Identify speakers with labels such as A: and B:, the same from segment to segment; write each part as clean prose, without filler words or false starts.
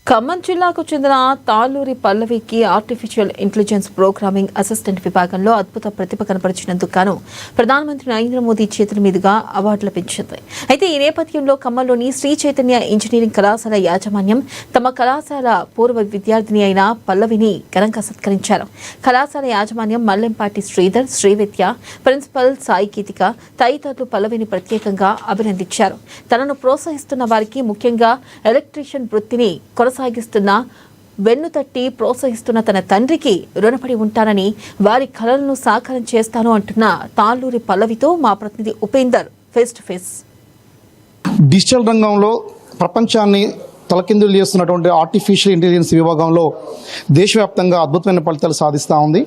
A: ఖమ్మం జిల్లాకు చెందిన తాళ్ళూరి పల్లవికి ఆర్టిఫిషియల్ ఇంటెలిజెన్స్ ప్రోగ్రామింగ్ అసిస్టెంట్ విభాగంలో అద్భుత ప్రతిభ కనపరిచినందుకు గాను ప్రధానమంత్రి నరేంద్ర మోదీ చేతుల మీదుగా అవార్డు లభించింది. అయితే ఈ నేపథ్యంలో ఖమ్మంలోని శ్రీ చైతన్య ఇంజనీరింగ్ కళాశాల యాజమాన్యం తమ కళాశాల పూర్వ విద్యార్థిని అయిన పల్లవిని ఘనంగా సత్కరించారు. కళాశాల యాజమాన్యం మల్లెంపాటి శ్రీధర్, శ్రీవిద్య, ప్రిన్సిపల్ సాయి గీతిక తదితరులు పల్లవిని ప్రత్యేకంగా అభినందించారు. తనను ప్రోత్సహిస్తున్న వారికి, ముఖ్యంగా ఎలక్ట్రీషియన్ వృత్తిని కొనసాగిస్తున్న వెన్నుతట్టి ప్రోత్సహిస్తున్న తన తండ్రికి రుణపడి ఉంటానని, వారి కలలను సాకారం చేస్తాను అంటున్న తాళ్ళూరి పల్లవితో మా ప్రతినిధి Upender face to face.
B: Digital రంగంలో ప్రపంచాన్ని తలకిందులు చేస్తున్నటువంటి ఆర్టిఫిషియల్ ఇంటెలిజెన్స్ విభాగంలో దేశవ్యాప్తంగా అద్భుతమైన ఫలితాలు సాధిస్తూ ఉంది.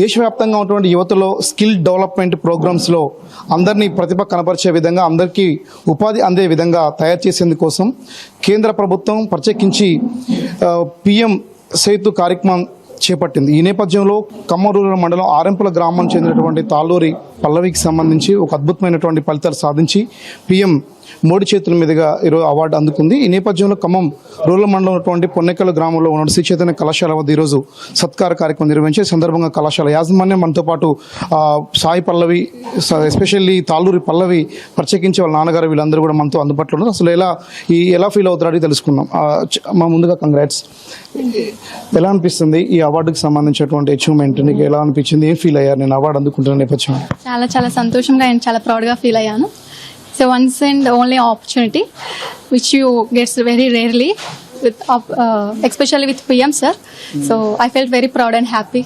B: దేశవ్యాప్తంగా ఉన్నటువంటి యువతలో స్కిల్ డెవలప్మెంట్ ప్రోగ్రామ్స్లో అందరినీ ప్రతిభ కనపరిచే విధంగా, అందరికీ ఉపాధి అందే విధంగా తయారు చేసేందుకోసం కేంద్ర ప్రభుత్వం ప్రత్యేకించి పిఎం సేతు కార్యక్రమం చేపట్టింది. ఈ నేపథ్యంలో ఖమ్మం రూరల్ మండలం ఆరెంపుల గ్రామం చెందినటువంటి తాళ్ళూరి పల్లవికి సంబంధించి ఒక అద్భుతమైనటువంటి ఫలితాలు సాధించి పిఎం మోడీ చేతుల మీదుగా ఈరోజు అవార్డు అందుకుంది. ఈ నేపథ్యంలో ఖమ్మం రూరల్ మండలం ఉన్నటువంటి పొన్నెకల్ గ్రామంలో ఉన్న శ్రీ చైతన్య కళాశాల వద్ద ఈరోజు సత్కార కార్యక్రమం నిర్వహించే సందర్భంగా కళాశాల యాజమాన్యం మనతో పాటు సాయి పల్లవి, ఎస్పెషల్లీ తాళ్ళూరి పల్లవి ప్రత్యేకించి వాళ్ళ నాన్నగారు వీళ్ళందరూ కూడా మనతో అందుబాటులో ఉన్నారు. అసలు ఎలా ఫీల్ అవుతారో తెలుసుకున్నాం. మా ముందుగా కంగ్రాట్స్. ఎలా అనిపిస్తుంది ఈ అవార్డుకి సంబంధించినటువంటి అచీవ్మెంట్? నీకు ఎలా అనిపించింది? ఏం ఫీల్ అయ్యారు నేను అవార్డు అందుకుంటున్న నేపథ్యం?
C: చాలా సంతోషంగా అండ్ చాలా ప్రౌడ్గా ఫీల్ అయ్యాను. So once and only opportunity which you gets very rarely with especially with PM sir. So I felt very proud and happy.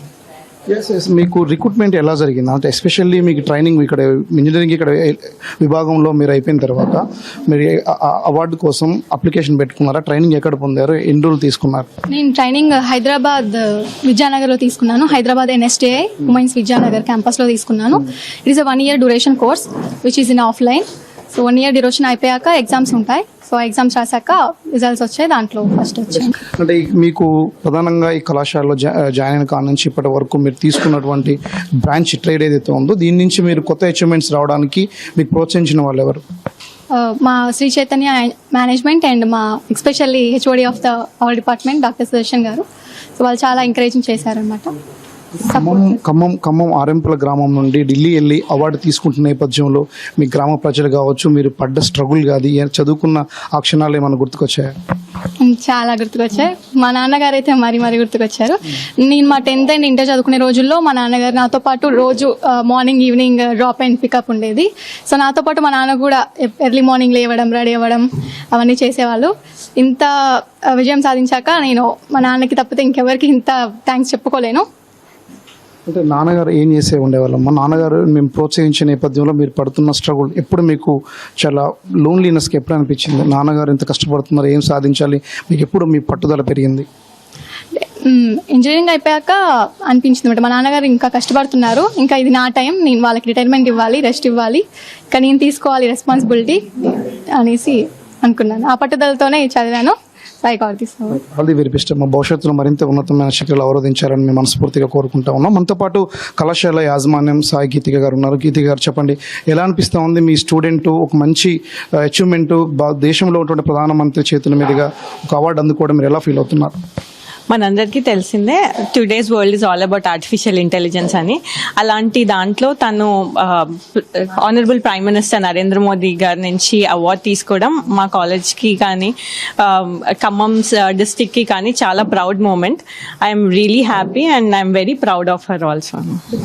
B: Yes. మీకు రిక్రూట్మెంట్ ఎలా జరిగింది? అంటే ఎస్పెషల్లీ మీకు ట్రైనింగ్ ఇక్కడ ఇంజనీరింగ్ ఇక్కడ విభాగంలో మీరు అయిపోయిన తర్వాత మీరు అవార్డు కోసం అప్లికేషన్ పెట్టుకున్నారా? ట్రైనింగ్ ఎక్కడ పొందారు? ఎన్ని రోజులు తీసుకున్నారు?
C: నేను ట్రైనింగ్ హైదరాబాద్ విద్యానగర్లో తీసుకున్నాను. హైదరాబాద్ NSTI ఉమెన్స్ విద్యానగర్ క్యాంపస్లో తీసుకున్నాను. It is a 1 year duration course which is in offline. So 1 year duration అయిపోయాక ఎగ్జామ్స్ ఉంటాయి. సో ఎగ్జామ్స్ రాసాక రిజల్ట్స్ వచ్చాయి, దాంట్లో ఫస్ట్ వచ్చాయి.
B: అంటే మీకు ప్రధానంగా ఈ కళాశాలలో జాయిన్ అయిన కాడ నుంచి ఇప్పటి వరకు మీరు తీసుకున్నటువంటి బ్రాంచ్ ట్రేడ్ ఏదైతే ఉందో దీని నుంచి మీరు కొత్త అచీవ్మెంట్స్ రావడానికి మీకు ప్రోత్సహించిన వాళ్ళు ఎవరు?
C: మా శ్రీ చైతన్య మేనేజ్మెంట్ అండ్ మా especially HOD of the our department doctor Sudarshan గారు. సో వాళ్ళు చాలా ఎంకరేజింగ్ చేశారనమాట.
B: ఖమ్మం ఆరెంపుల గ్రామం నుండి ఢిల్లీ వెళ్ళి అవార్డు తీసుకుంటున్న నేపథ్యంలో మీ గ్రామ ప్రజలు కావచ్చు, మీరు పడ్డ స్ట్రగుల్ కాదు, చదువుకున్న ఆ క్షణాలు ఏమైనా గుర్తుకొచ్చాయా?
C: చాలా గుర్తుకొచ్చాయి. మా నాన్నగారు అయితే మరీ గుర్తుకొచ్చారు. నేను మా 10th అండ్ ఇంటర్ చదువుకునే రోజుల్లో మా నాన్నగారు నాతో పాటు రోజు morning evening drop and pickup ఉండేది. సో నాతో పాటు మా నాన్న కూడా ఎర్లీ మార్నింగ్ లేవడం, రెడీ అవ్వడం అవన్నీ చేసేవాళ్ళు. ఇంత విజయం సాధించాక నేను మా నాన్నకి తప్పితే ఇంకెవరికి ఇంత థ్యాంక్స్ చెప్పుకోలేను.
B: అంటే నాన్నగారు ఏం చేసే ఉండేవాళ్ళం? మా నాన్నగారు మేము ప్రోత్సహించే నేపథ్యంలో మీరు పడుతున్న స్ట్రగుల్ ఎప్పుడు మీకు చాలా లోన్లీనెస్కి ఎప్పుడు అనిపించింది? నాన్నగారు ఎంత కష్టపడుతున్నారు, ఏం సాధించాలి, మీకు ఎప్పుడు మీ పట్టుదల పెరిగింది?
C: ఇంజనీరింగ్ అయిపోయాక అనిపించింది అనమాట, మా నాన్నగారు ఇంకా కష్టపడుతున్నారు, ఇంకా ఇది నా టైం, నేను వాళ్ళకి రిటైర్మెంట్ ఇవ్వాలి, రెస్ట్ ఇవ్వాలి, ఇంకా నేను తీసుకోవాలి రెస్పాన్సిబిలిటీ అనేసి అనుకున్నాను. ఆ పట్టుదలతోనే చదివాను.
B: మా భవిష్యత్తులో మరింత ఉన్నతమైన శిఖరాలు అవరోధించారని మేము మనస్ఫూర్తిగా కోరుకుంటా ఉన్నాం. మనతో పాటు కళాశాల యాజమాన్యం సాయి గీతిక గారు ఉన్నారు. గీతిక గారు చెప్పండి, ఎలా అనిపిస్తూ ఉంది మీ స్టూడెంట్ ఒక మంచి అచీవ్మెంట్ దేశంలో ఉన్నటువంటి ప్రధానమంత్రి చేతుల మీదుగా ఒక అవార్డు అందుకోవడం మీరు ఎలా ఫీల్ అవుతున్నారు?
D: మనందరికీ తెలిసిందే today's world is all about artificial intelligence అని. అలాంటి దాంట్లో తను honourable prime minister Narendra Modi గారి నుంచి అవార్డు తీసుకోవడం మా కాలేజ్కి కానీ ఖమ్మం డిస్టిక్కి కానీ చాలా proud moment. I'm really happy and I'm very proud of her also.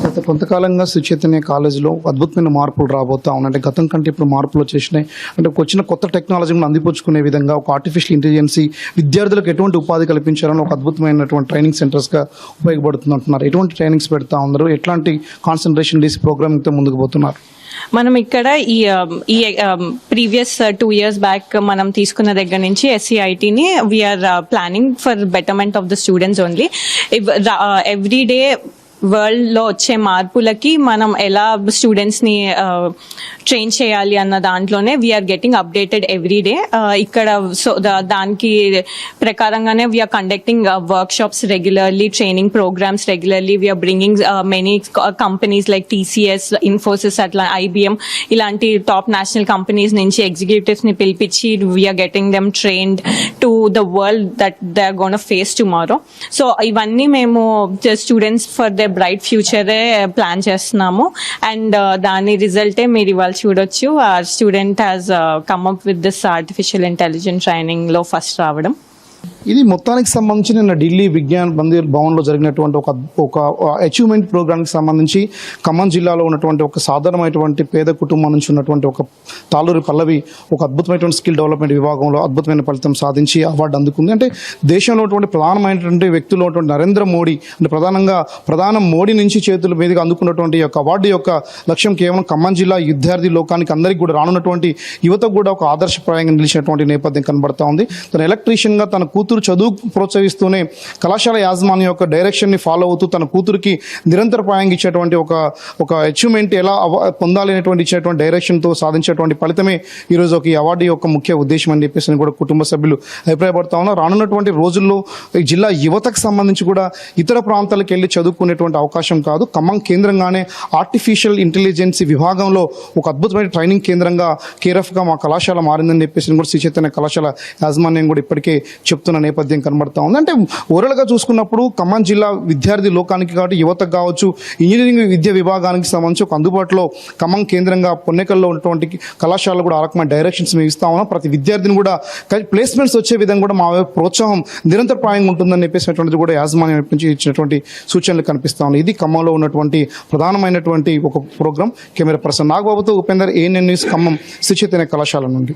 B: గత కొంతకాలంగా శ్రీ చైతన్య కాలేజ్లో అద్భుతమైన మార్పులు రాబోతా ఉన్నాయి. అంటే గతం కంటే ఇప్పుడు మార్పులు వచ్చేసినాయి. అంటే వచ్చిన కొత్త టెక్నాలజీని అందిపుచ్చుకునే విధంగా ఒక ఆర్టిఫిషియల్ ఇంటెలిజెన్సీ విద్యార్థులకు ఎటువంటి ఉపాధి కల్పించాలని ఒక అద్భుతమైనటువంటి ట్రైనింగ్ సెంటర్స్గా ఉపయోగపడుతుంది అంటున్నారు. ఎటువంటి ట్రైనింగ్స్ పెడతా ఉన్నారు? ఎట్లాంటి కాన్సన్ట్రేషన్ చేసి ప్రోగ్రామింగ్తో ముందుకు పోతున్నారు?
D: మనం ఇక్కడ ఈ ప్రీవియస్ 2 years బ్యాక్ మనం తీసుకున్న దగ్గర నుంచి SCITని we're planning for betterment of the students only. Every day వరల్డ్లో వచ్చే మార్పులకి మనం ఎలా స్టూడెంట్స్ని ట్రైన్ చేయాలి అన్న దాంట్లోనే we're getting updated every day. ఇక్కడ సో దానికి ప్రకారంగానే we're conducting workshops regularly, training programmes regularly. We're bringing many companies like TCS, Infosys, అట్లా ఐబిఎం ఇలాంటి టాప్ నేషనల్ కంపెనీస్ నుంచి ఎగ్జిక్యూటివ్స్ని పిలిపించి we're getting them trained to the world that they are gonna face tomorrow. So ఇవన్నీ మేము students for the bright ఫ్యూచరే ప్లాన్ చేస్తున్నాము. అండ్ దాని రిజల్టే మీరు ఇవాళ చూడొచ్చు. Our student has come up with this artificial intelligence training లో ఫస్ట్ రావడం.
B: ఇది మొత్తానికి సంబంధించి నిన్న ఢిల్లీ విజ్ఞాన్ మందిర్ భవన్లో జరిగినటువంటి ఒక అచీవ్మెంట్ ప్రోగ్రామ్కి సంబంధించి ఖమ్మం జిల్లాలో ఉన్నటువంటి ఒక సాధారణమైనటువంటి పేద కుటుంబం నుంచి ఉన్నటువంటి ఒక తాలూరి పల్లవి ఒక అద్భుతమైనటువంటి స్కిల్ డెవలప్మెంట్ విభాగంలో అద్భుతమైన ఫలితం సాధించి అవార్డు అందుకుంది. అంటే దేశంలో ఉన్నటువంటి ప్రధానమైనటువంటి వ్యక్తులు ఉన్నటువంటి నరేంద్ర మోడీ అంటే ప్రధాన మోడీ నుంచి చేతుల మీదుగా అందుకున్నటువంటి యొక్క అవార్డు యొక్క లక్ష్యం కేవలం ఖమ్మం జిల్లా విద్యార్థి లోకానికి అందరికీ కూడా రానున్నటువంటి యువతకు కూడా ఒక ఆదర్శప్రాయంగా నిలిచినటువంటి నేపథ్యం కనబడతా ఉంది. తన ఎలక్ట్రీషియన్గా తన కూతురు చదువు ప్రోత్సహిస్తూనే కళాశాల యాజమాన్యం యొక్క డైరెక్షన్ని ఫాలో అవుతూ తన కూతురికి నిరంతరప్రాయంగా ఇచ్చేటువంటి ఒక అచీవ్మెంట్ ఎలా పొందాలి అనేటువంటి ఇచ్చేటువంటి డైరెక్షన్తో సాధించేటువంటి ఫలితమే ఈరోజు ఒక ఈ అవార్డు యొక్క ముఖ్య ఉద్దేశం అని చెప్పేసి కూడా కుటుంబ సభ్యులు అభిప్రాయపడతా ఉన్నారు. రానున్నటువంటి రోజుల్లో ఈ జిల్లా యువతకు సంబంధించి కూడా ఇతర ప్రాంతాలకు వెళ్ళి చదువుకునేటువంటి అవకాశం కాదు, ఖమ్మం కేంద్రంగానే ఆర్టిఫిషియల్ ఇంటెలిజెన్స్ విభాగంలో ఒక అద్భుతమైన ట్రైనింగ్ కేంద్రంగా కేరఫ్గా మా కళాశాల మారిందని చెప్పేసి కూడా శ్రీ చైతన్య కళాశాల యాజమాన్యం కూడా ఇప్పటికే చెప్తున్న నేపథ్యం కనబడతా ఉంది. అంటే ఓవరాల్గా చూసుకున్నప్పుడు ఖమ్మం జిల్లా విద్యార్థి లోకానికి కాబట్టి యువతకు కావచ్చు, ఇంజనీరింగ్ విద్యా విభాగానికి సంబంధించి ఒక అందుబాటులో ఖమ్మం కేంద్రంగా పొన్నెకల్లో ఉన్నటువంటి కళాశాలలో కూడా ఆ రకమైన డైరెక్షన్స్ మేము ఇస్తా ఉన్నాం. ప్రతి విద్యార్థిని కూడా ప్లేస్మెంట్స్ వచ్చే విధంగా కూడా మా ప్రోత్సాహం నిరంతరప్రాయంగా ఉంటుందని చెప్పేసినటువంటిది కూడా యాజమాన్యం నుంచి ఇచ్చినటువంటి సూచనలు కనిపిస్తా ఉన్నాయి. ఇది ఖమ్మంలో ఉన్నటువంటి ప్రధానమైనటువంటి ఒక ప్రోగ్రాం. కెమెరా పర్సన్ నాగబాబుతో ఉపేందర్, ANN న్యూస్, ఖమ్మం శ్రీ చైతన్య కళాశాల నుండి.